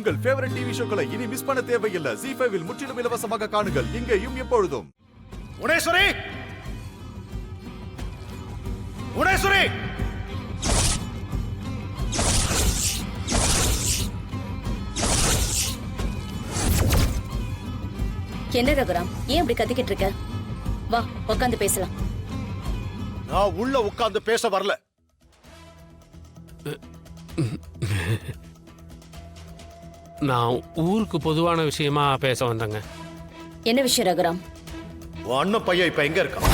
உங்கள் favourite TV ஷோக்களை இனி miss பண்ண தேவையில்லை. ZEE5 இல் முற்றிலும் இலவசமாக காணுங்கள். இங்கேயும் எப்பொழுதும். உனேஸ்வரி, உனேஸ்வரி, என்ன ரகுராம், ஏன் இப்படி கத்திக்கிட்டு இருக்க? வா, உட்காந்து பேசலாம். நான் உள்ள உட்கார்ந்து பேச வரல. நான் ஊருக்கு பொதுவான விஷயமா பேச வந்தேங்க. என்ன விஷயம் ரகுராம்? உன் அண்ணன் பையன் இப்ப எங்க இருக்கான்?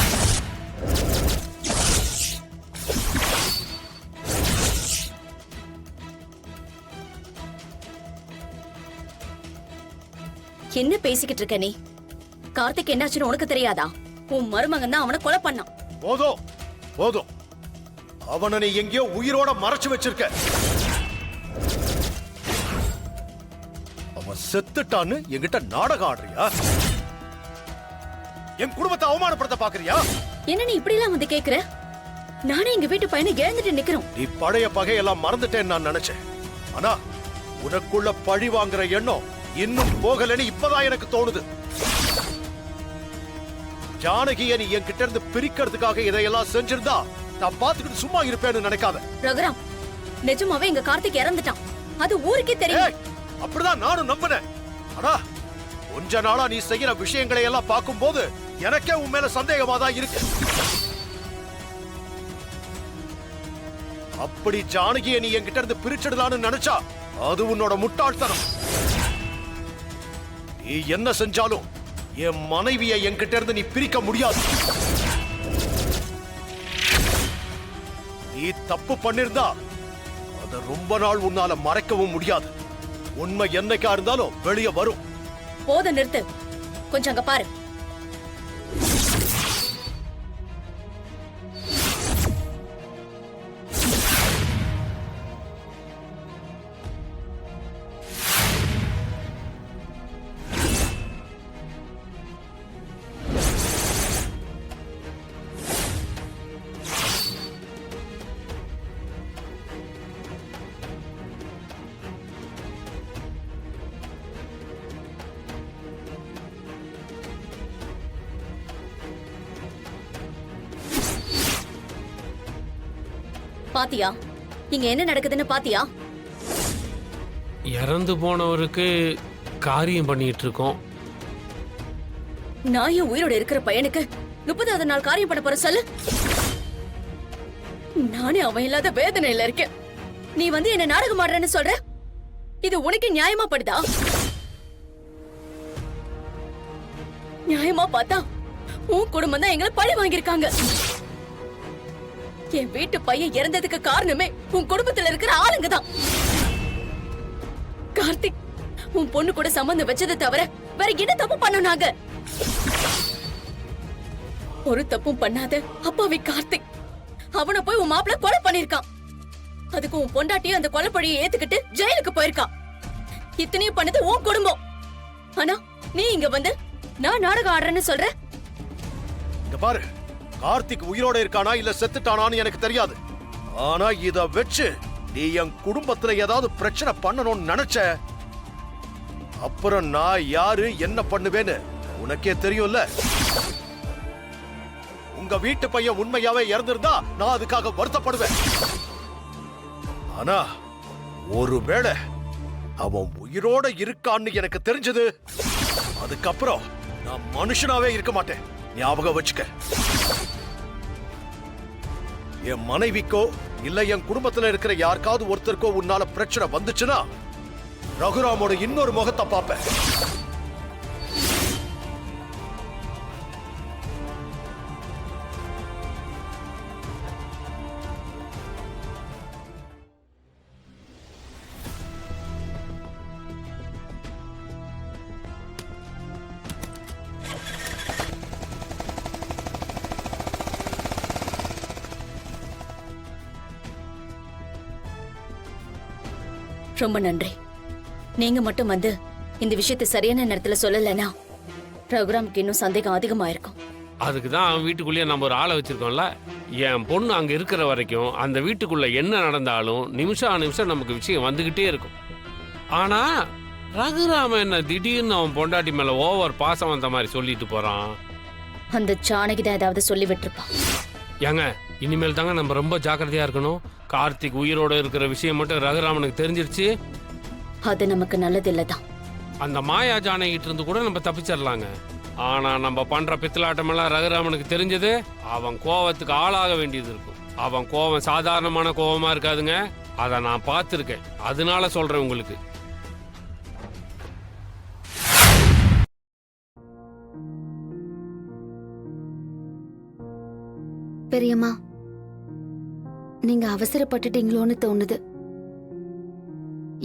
என்ன பேசிக்கிட்டு இருக்க நீ? கார்த்திக் என்னாச்சுன்னு உனக்கு தெரியாதா? உன் மருமகன் தான் அவனை கொலை பண்ணான். போதும் போதும், அவனை நீ எங்கேயோ உயிரோட மறைச்சு வச்சிருக்க. அவன் செத்துட்டான்னு என்கிட்ட நாடகம் ஆடுறியா? என் குடும்பத்தை அவமானப்படுத்த பாக்குறியா? என்ன நீ இப்படி எல்லாம் வந்து கேக்குற? நானே எங்க வீட்டு பையனை இழந்துட்டு நிக்கிறோம். நீ பழைய பகையெல்லாம் மறந்துட்டேன்னு நான் நினைச்சேன். ஆனா உனக்குள்ள பழி வாங்குற எண்ணம் இன்னும் போகலன்னு இப்பதான் எனக்கு தோணுது. ஜானகியை நீ என்கிட்ட இருந்து பிரிக்கிறதுக்காக இதையெல்லாம் செஞ்சிருந்தா நான் பாத்துக்கிட்டு சும்மா இருப்பேன்னு நினைக்காத. ரகுராம், நிஜமாவே எங்க கார்த்திக் இறந்துட்டான். அது ஊருக்கே தெரியும். அப்படிதான் நானும் நம்பினேன். ஆனா கொஞ்ச நாளா நீ செய்யற விஷயங்களை எல்லாம் பார்க்கும்போது எனக்கே உன் மேல சந்தேகமா தான் இருக்கு. அப்படி ஜானகியை நீ என்கிட்ட இருந்து பிரிச்சிடலான்னு நினைச்சா அது உன்னோட முட்டாள்தனம். நீ என்ன செஞ்சாலும் என் மனைவியை என்கிட்ட இருந்து நீ பிரிக்க முடியாது. நீ தப்பு பண்ணிருந்தா அத ரொம்ப நாள் உன்னால மறைக்கவும் முடியாது. உண்மை என்னைக்கா இருந்தாலும் வெளியே வரும். போத நிறுத்து. கொஞ்சம் அங்க பாரு. பாத்தியா இங்க என்ன நடக்குதுன்னு? பாத்தியா? இறந்து போனவருக்கு காரியம் பண்ணிட்டு இருக்கோம். நான் என் உயிரோட இருக்கிற பையனுக்கு 30வது நாள் காரியம் பண்ண போற சொல்லு. நானே அவன் இல்லாத வேதனையில இருக்கேன். நீ வந்து என்ன நாடகம் ஆடுறேன்னு சொல்ற? இது உனக்கு நியாயமா படுதா? நியாயமா பார்த்தா உன் குடும்பம் தான் எங்களை பழி வாங்கியிருக்காங்க. என் வீட்டு பையன் இறந்ததுக்கு காரணமே உன் குடும்பத்துல இருக்கிற ஆளுங்க தான். கார்த்திக் உன் பொண்ணு கூட சம்பந்தம் வச்சதை தவிர வேற என்ன தப்பு பண்ணனாங்க? ஒரு தப்பும் பண்ணாத அப்பாவி கார்த்திக் அவனை போய் உன் மாப்பிள்ள கொலை பண்ணிருக்கான். அதுக்கு உன் பொண்டாட்டியும் அந்த கொலைப்பழியை ஏத்துக்கிட்டு ஜெயிலுக்கு போயிருக்கான். இத்தனையும் பண்ணது உன் குடும்பம். ஆனா நீ இங்க வந்து நான் நாடகம் ஆடுறேன்னு சொல்ற. இங்க பாரு, கார்த்திக் உயிரோட இருக்கானா இல்ல செத்துட்டானான்னு எனக்கு தெரியாது. ஆனா இத வச்சு நீ என் குடும்பத்துல ஏதாவது பிரச்சனை பண்ணணும்னு நினைச்ச அப்புறம் நான் யாரு என்ன பண்ணுவேன்னு உனக்கே தெரியும்ல. உங்க வீட்டு பையன் உண்மையாவே இறந்திருந்தா நான் அதுக்காக வருத்தப்படுவேன். ஆனா ஒருவேளை அவன் உயிரோட இருக்கான்னு எனக்கு தெரிஞ்சது, அதுக்கப்புறம் நான் மனுஷனாவே இருக்க மாட்டேன். ஞாபகம் வச்சுக்க. என் மனைவிக்கோ இல்ல என் குடும்பத்துல இருக்கிற யாருக்காவது ஒருத்தருக்கோ உன்னால பிரச்சனை வந்துச்சுன்னா ரகுராமோட இன்னொரு முகத்தை பார்ப்பேன். ரொம்ப நன்றி. நீங்க மட்டும் வந்து இந்த விஷயத்தை சரியான நேரத்துல சொல்லலைன்னா ரகுராமுக்கு இன்னும் சந்தேகம் அதிகமாயிருக்கும். அதுக்கு தான் அவன் வீட்டுக்குள்ளேயே நம்ம ஒரு ஆளை வச்சிருக்கோம்ல. என் பொண்ணு அங்கே இருக்கிற வரைக்கும் அந்த வீட்டுக்குள்ள என்ன நடந்தாலும் நிமிஷம் நமக்கு விஷயம் வந்துகிட்டே இருக்கும். ஆனா ரகுராம என்ன திடீர்னு அவன் பொண்டாட்டி மேல ஓவர் பாசம் வந்த மாதிரி சொல்லிட்டு போறான். அந்த ஜானகி தான் ஏதாவது சொல்லி விட்டுருப்பான். ஏங்க இனிமேல் தாங்க நம்ம ரொம்ப ஜாக்கிரதையா இருக்கணும். கார்த்திக் உயிரோட இருக்கிற விஷயம் மட்டும் ரகுராமனுக்கு தெரிஞ்சிருச்சு, அது நமக்கு நல்லது இல்லதான். அந்த மாயா ஜானகிட்ட இருந்து கூட நம்ம தப்பிச்சிடலாங்க. ஆனா நம்ம பண்ற பித்தலாட்டம் எல்லாம் ரகுராமனுக்கு தெரிஞ்சது, அவன் கோவத்துக்கு ஆளாக வேண்டியது இருக்கும். அவன் கோவம் சாதாரணமான கோவமா இருக்காதுங்க, அதை நான் பார்த்துருக்கேன். அதனால சொல்றேன் உங்களுக்கு. பெரியம்மா, நீங்க அவசரப்பட்டுட்டீங்களோன்னு தோணுது.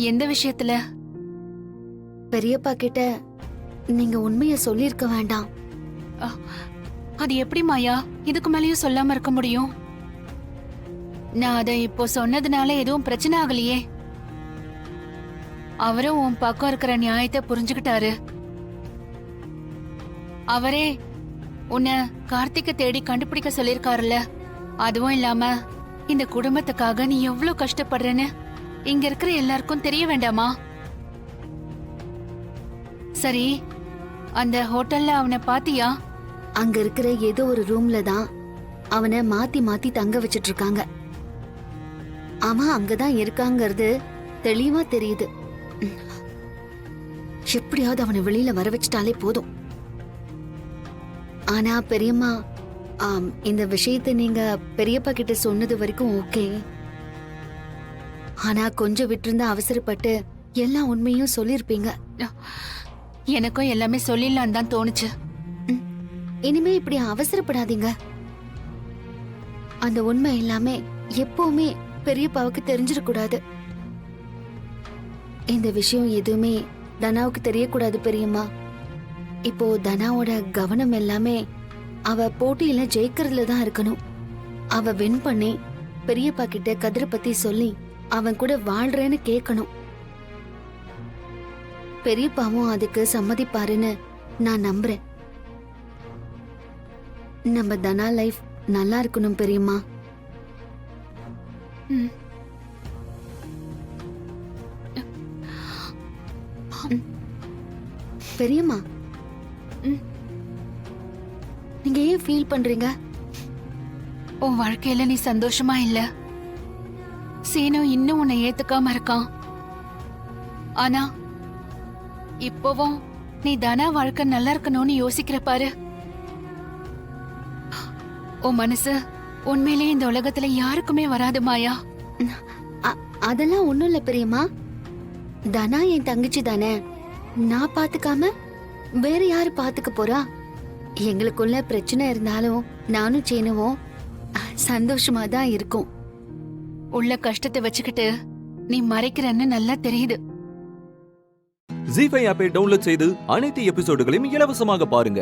எந்த விஷயத்துல? பெரியப்பா கிட்ட நீங்க உண்மைய சொல்லிருக்க வேண்டாம். அது எப்படி மாயா இதுக்கு மேலயும் சொல்லாம இருக்க முடியும்? நான் அதை இப்போ சொன்னதுனால எதுவும் பிரச்சனை ஆகலையே. அவரும் உன் பக்கம் இருக்கிற நியாயத்தை புரிஞ்சுக்கிட்டாரு. அவரே உன்னை கார்த்திக்க தேடி கண்டுபிடிக்க சொல்லிருக்காருல்ல. அதுவும் இல்லாம இந்த குடும்பத்துக்காக நீ எவ்வளவு கஷ்டப்படுறன்னு இங்க இருக்கிற எல்லாருக்கும் தெரிய வேண்டாமா? சரி, அந்த ஹோட்டல்ல அவனை பாத்தியா? அங்க இருக்கிற ஏதோ ஒரு ரூம்ல தான் அவனை மாத்தி மாத்தி தங்க வச்சிட்டு இருக்காங்க. அவன் அங்கதான் இருக்காங்கிறது தெளிவா தெரியுது. எப்படியாவது அவனை வெளியில வர வச்சிட்டாலே போதும். ஆனா பெரியம்மா, இந்த விஷயத்தை நீங்க பெரியப்பா கிட்ட சொன்னது வரைக்கும் ஓகே. ஆனா கொஞ்சம் விட்டிருந்தா அவசரப்பட்டு எல்லா உண்மையும் சொல்லிருப்பீங்க. எனக்கும் எல்லாமே சொல்லிடலாம் தான் தோணுச்சு. இனிமே இப்படி அவசரப்படாதீங்க. அந்த உண்மை எல்லாமே எப்பவுமே பெரியப்பாவுக்கு தெரிஞ்சிடக்கூடாது. இந்த விஷயம் எதுவுமே தனாவுக்கு தெரியக்கூடாது பெரியம்மா. இப்போ தனாவோட கவனம் எல்லாமே அவ போட்டியில ஜெயிக்கிறதுல தான் இருக்கணும். அவ வின் பண்ணி பெரியப்பா கிட்ட கதிரை பத்தி சொல்லி அவன் கூட வாழ்றேன்னு கேட்கணும். பெரியப்பாவும் அதுக்கு சம்மதிப்பாருன்னு நான் நம்புறேன். நம்ம தனா லைஃப் நல்லா இருக்கணும் பெரியம்மா. பெரியம்மா, நீங்க ஏன் ஃபீல் பண்றீங்க? உன் வாழ்க்கையில நீ சந்தோஷமா இல்ல. சீனு இன்னும் உன்னை ஏத்துக்காம இருக்கான். ஆனா இப்போவும் நீ தனா வாழ்க்கை நல்லா இருக்கணும்னு யோசிக்கிற பாரு. உன் மனசு உண்மையிலேயே இந்த உலகத்துல யாருக்குமே வராது மாயா. அதெல்லாம் ஒண்ணும் இல்ல பெரியம்மா. தனா என் தங்கச்சி தானே. நான் பாத்துக்காம வேற யாரு பாத்துக்க போறா? எங்களுக்குள்ள பிரச்சனை இருந்தாலும் நானும் சேனுவும் சந்தோஷமா தான் இருக்கும். உள்ள கஷ்டத்தை வச்சுக்கிட்டு நீ மறைக்கிறன்னு நல்லா தெரியுது. ஜீ5 ஆப்பை டவுன்லோட் செய்து அனைத்து எபிசோடுகளையும் இலவசமாக பாருங்க.